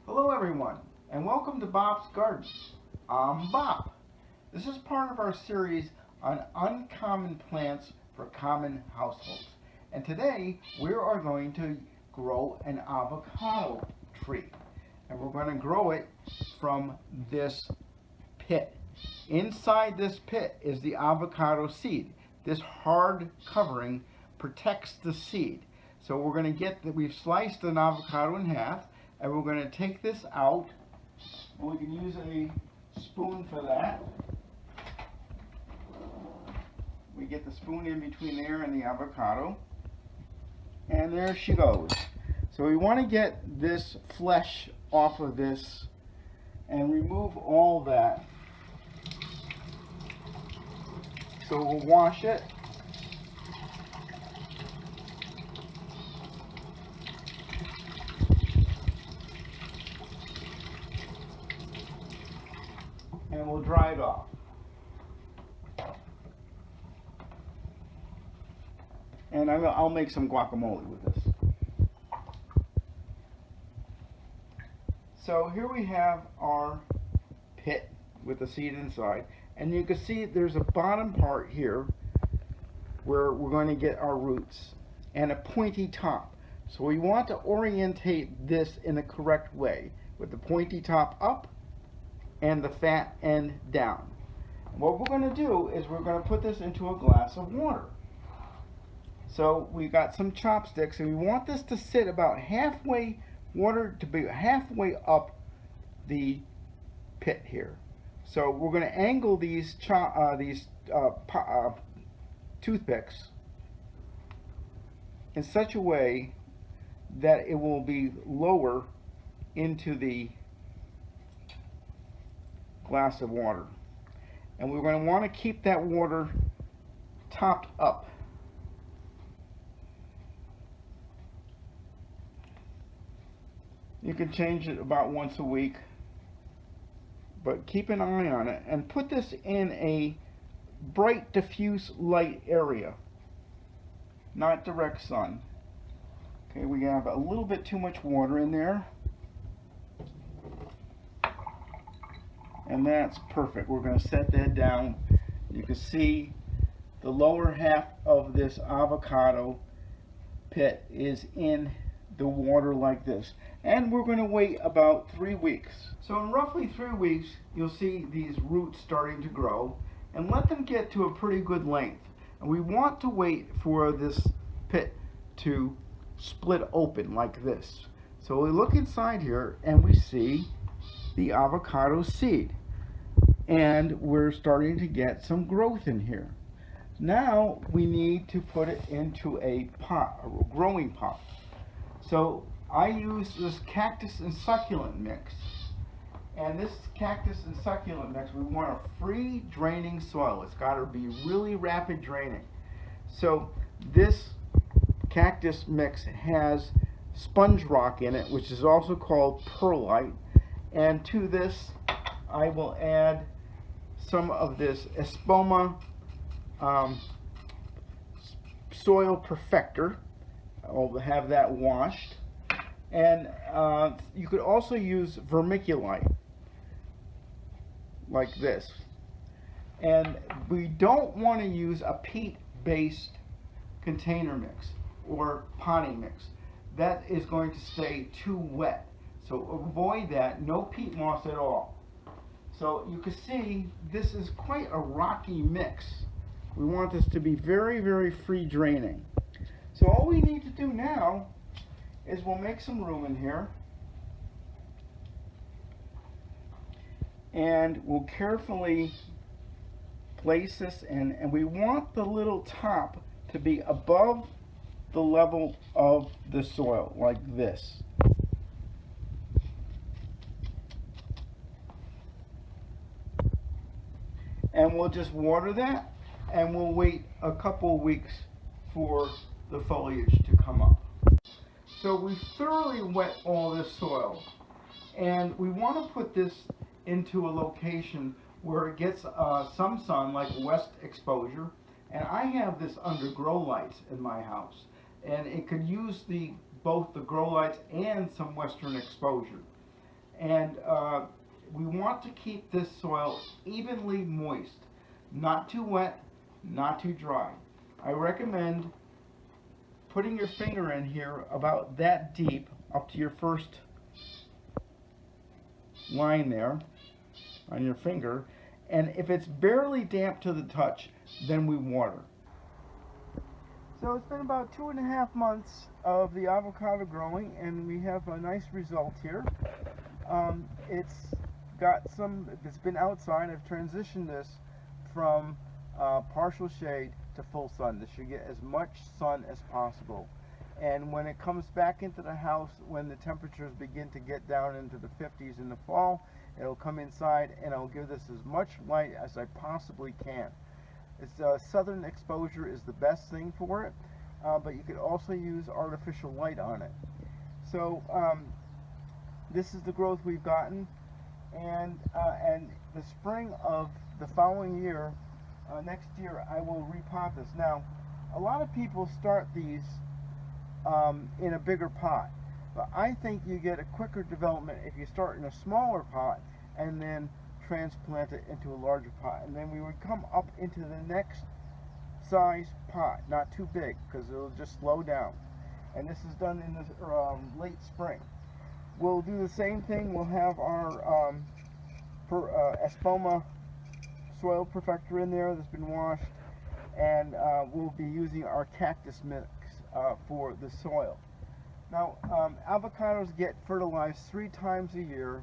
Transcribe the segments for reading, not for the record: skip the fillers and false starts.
Hello everyone, and welcome to Bob's Garden. I'm Bob. This is part of our series on uncommon plants for common households. And today we are going to grow an avocado tree. And we're going to grow it from this pit. Inside this pit is the avocado seed. This hard covering protects the seed. So we're going to we've sliced an avocado in half, and we're going to take this out. We can use a spoon for that. We get the spoon in between there and the avocado, and there she goes. So we want to get this flesh off of this and remove all that. So we'll wash it. And we'll dry it off. And I'll make some guacamole with this. So here we have our pit with the seed inside. And you can see there's a bottom part here where we're going to get our roots and a pointy top. So we want to orientate this in the correct way with the pointy top up and the fat end down. What we're going to do is we're going to put this into a glass of water. So we've got some chopsticks, and we want this to sit about halfway, water to be halfway up the pit here. So we're going to angle these toothpicks in such a way that it will be lower into the glass of water. And we're going to want to keep that water topped up. You can change it about once a week, but keep an eye on it and put this in a bright diffuse light area, not direct sun. Okay, we have a little bit too much water in there, and that's perfect. We're going to set that down. You can see the lower half of this avocado pit is in the water like this, and we're going to wait about 3 weeks. So in roughly 3 weeks you'll see these roots starting to grow, and let them get to a pretty good length. And we want to wait for this pit to split open like this. So we look inside here and we see the avocado seed, and we're starting to get some growth in here. Now we need to put it into a pot, a growing pot. So I use this cactus and succulent mix. And this cactus and succulent mix, we want a free draining soil. It's got to be really rapid draining. So this cactus mix has sponge rock in it, which is also called perlite. And to this I will add some of this espoma soil perfector. I'll have that washed, and you could also use vermiculite like this. And we don't want to use a peat-based container mix or potting mix. That is going to stay too wet, so avoid that. No peat moss at all. So you can see this is quite a rocky mix. We want this to be very, very free draining. So all we need to do now is we'll make some room in here, and we'll carefully place this in, and we want the little top to be above the level of the soil like this. And we'll just water that, and we'll wait a couple weeks for the foliage to come up. So we thoroughly wet all this soil, and we want to put this into a location where it gets some sun, like west exposure, And I have this under grow lights in my house, and it could use both the grow lights and some western exposure. And we want to keep this soil evenly moist, not too wet, not too dry. I recommend putting your finger in here about that deep up to your first line there on your finger, and if it's barely damp to the touch, then we water. So it's been about 2.5 months of the avocado growing, and we have a nice result here. It's been outside. I've transitioned this from partial shade to full sun. This should get as much sun as possible. And when it comes back into the house, when the temperatures begin to get down into the 50s in the fall, it'll come inside and I'll give this as much light as I possibly can. Southern exposure is the best thing for it, but you could also use artificial light on it. So this is the growth we've gotten, and the spring of the following year, next year, I will repot this. Now, a lot of people start these in a bigger pot, but I think you get a quicker development if you start in a smaller pot and then transplant it into a larger pot, and then we would come up into the next size pot, not too big because it'll just slow down. And this is done in the late spring. We'll do the same thing. We'll have our Espoma soil perfector in there that's been washed, and we'll be using our cactus mix for the soil. Now, avocados get fertilized 3 times a year.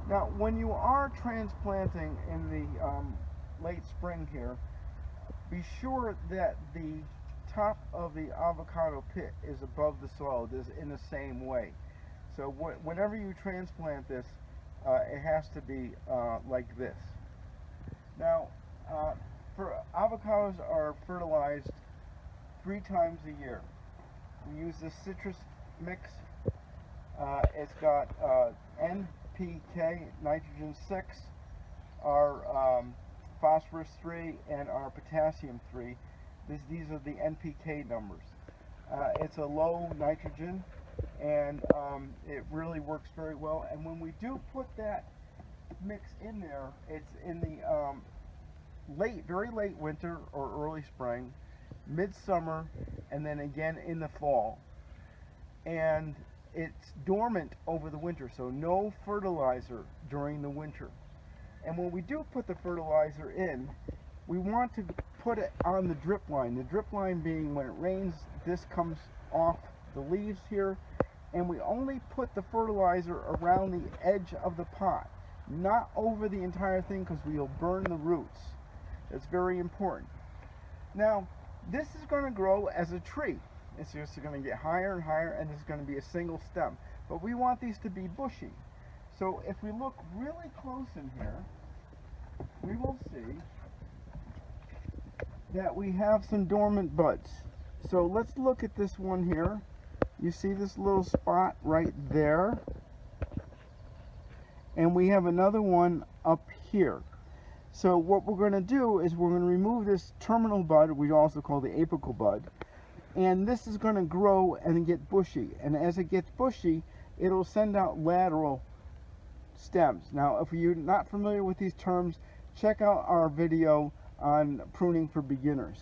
Now, when you are transplanting in the late spring here, be sure that the top of the avocado pit is above the soil. It is in the same way. So whenever you transplant this, it has to be like this. Now, avocados are fertilized 3 times a year. We use this citrus mix. It's got NPK, nitrogen 6, our phosphorus 3, and our potassium 3. These are the NPK numbers. It's a low nitrogen, and it really works very well. And when we do put that mix in there, it's in the very late winter or early spring, midsummer, and then again in the fall. And it's dormant over the winter, so no fertilizer during the winter. And when we do put the fertilizer in, we want to put it on the drip line. The drip line being when it rains, this comes off the leaves here, and we only put the fertilizer around the edge of the pot, not over the entire thing, because we'll burn the roots. That's very important. Now, this is going to grow as a tree. It's just going to get higher and higher, and it's going to be a single stem. But we want these to be bushy. So if we look really close in here, we will see that we have some dormant buds. So let's look at this one here. You see this little spot right there? And we have another one up here. So what we're going to do is we're going to remove this terminal bud, we also call the apical bud, and this is going to grow and get bushy. And as it gets bushy, it'll send out lateral stems. Now, if you're not familiar with these terms, check out our video on pruning for beginners.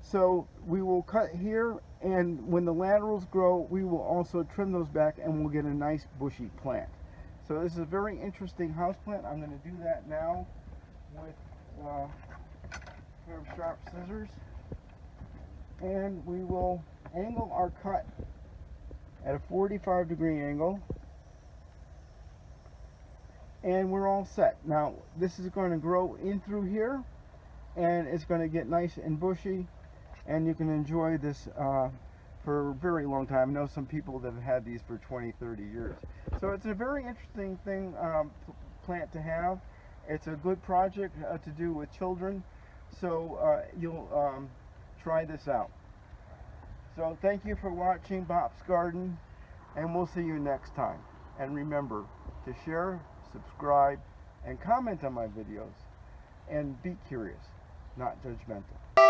So we will cut here, and when the laterals grow, we will also trim those back, and we'll get a nice bushy plant. So this is a very interesting houseplant. I'm going to do that now with a pair of sharp scissors, and we will angle our cut at a 45-degree angle, and we're all set. Now this is going to grow in through here, and it's going to get nice and bushy, and you can enjoy this for a very long time. I know some people that have had these for 20-30 years. So it's a very interesting thing, plant to have. It's a good project to do with children, so you'll try this out. So thank you for watching Bop's Garden, and we'll see you next time. And remember to share, subscribe, and comment on my videos. and be curious, not judgmental.